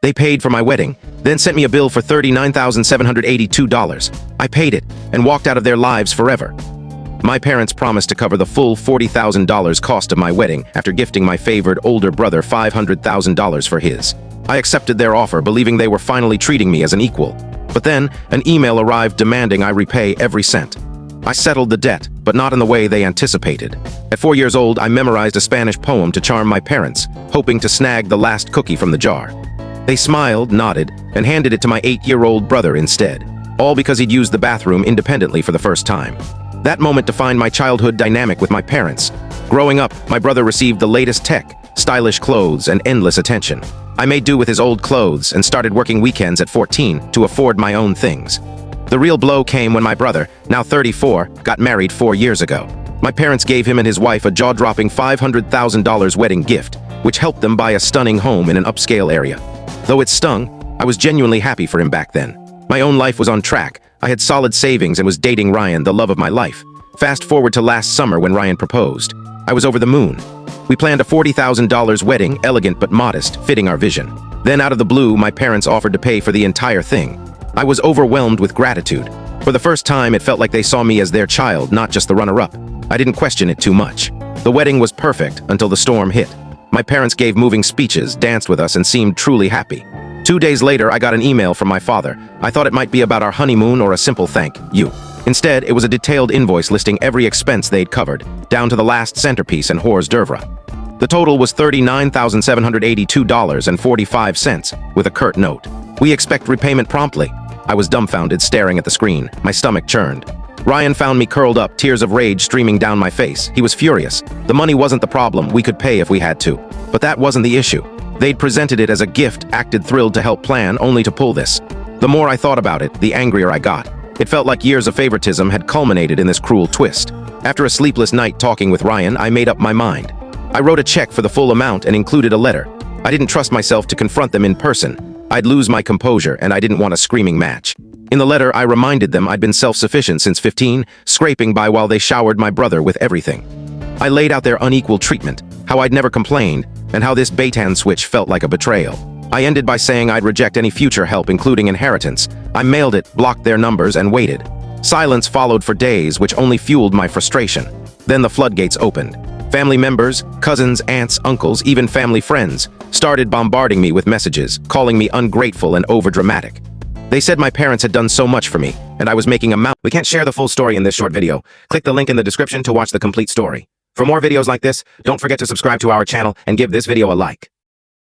They paid for my wedding, then sent me a bill for $39,782. I paid it and walked out of their lives forever. My parents promised to cover the full $40,000 cost of my wedding after gifting my favored older brother $500,000 for his. I accepted their offer, believing they were finally treating me as an equal. But then, an email arrived demanding I repay every cent. I settled the debt, but not in the way they anticipated. At 4 years old, I memorized a Spanish poem to charm my parents, hoping to snag the last cookie from the jar. They smiled, nodded, and handed it to my 8-year-old brother instead, all because he'd used the bathroom independently for the first time. That moment defined my childhood dynamic with my parents. Growing up, my brother received the latest tech, stylish clothes, and endless attention. I made do with his old clothes and started working weekends at 14 to afford my own things. The real blow came when my brother, now 34, got married 4 years ago. My parents gave him and his wife a jaw-dropping $500,000 wedding gift, which helped them buy a stunning home in an upscale area. Though it stung, I was genuinely happy for him back then. My own life was on track. I had solid savings and was dating Ryan, the love of my life. Fast forward to last summer when Ryan proposed. I was over the moon. We planned a $40,000 wedding, elegant but modest, fitting our vision. Then out of the blue, my parents offered to pay for the entire thing. I was overwhelmed with gratitude. For the first time, it felt like they saw me as their child, not just the runner-up. I didn't question it too much. The wedding was perfect until the storm hit. My parents gave moving speeches, danced with us, and seemed truly happy. 2 days later, I got an email from my father. I thought it might be about our honeymoon or a simple thank you. Instead, it was a detailed invoice listing every expense they'd covered, down to the last centerpiece and hors d'oeuvre. The total was $39,782.45, with a curt note. We expect repayment promptly. I was dumbfounded, staring at the screen. My stomach churned. Ryan found me curled up, tears of rage streaming down my face. He was furious. The money wasn't the problem. We could pay if we had to. But that wasn't the issue. They'd presented it as a gift, acted thrilled to help plan, only to pull this. The more I thought about it, the angrier I got. It felt like years of favoritism had culminated in this cruel twist. After a sleepless night talking with Ryan, I made up my mind. I wrote a check for the full amount and included a letter. I didn't trust myself to confront them in person. I'd lose my composure, and I didn't want a screaming match. In the letter, I reminded them I'd been self-sufficient since 15, scraping by while they showered my brother with everything. I laid out their unequal treatment, how I'd never complained, and how this bait-hand switch felt like a betrayal. I ended by saying I'd reject any future help, including inheritance. I mailed it, blocked their numbers, and waited. Silence followed for days, which only fueled my frustration. Then the floodgates opened. Family members, cousins, aunts, uncles, even family friends started bombarding me with messages, calling me ungrateful and overdramatic. They said my parents had done so much for me, and I was making a We can't share the full story in this short video. Click the link in the description to watch the complete story. For more videos like this, don't forget to subscribe to our channel and give this video a like.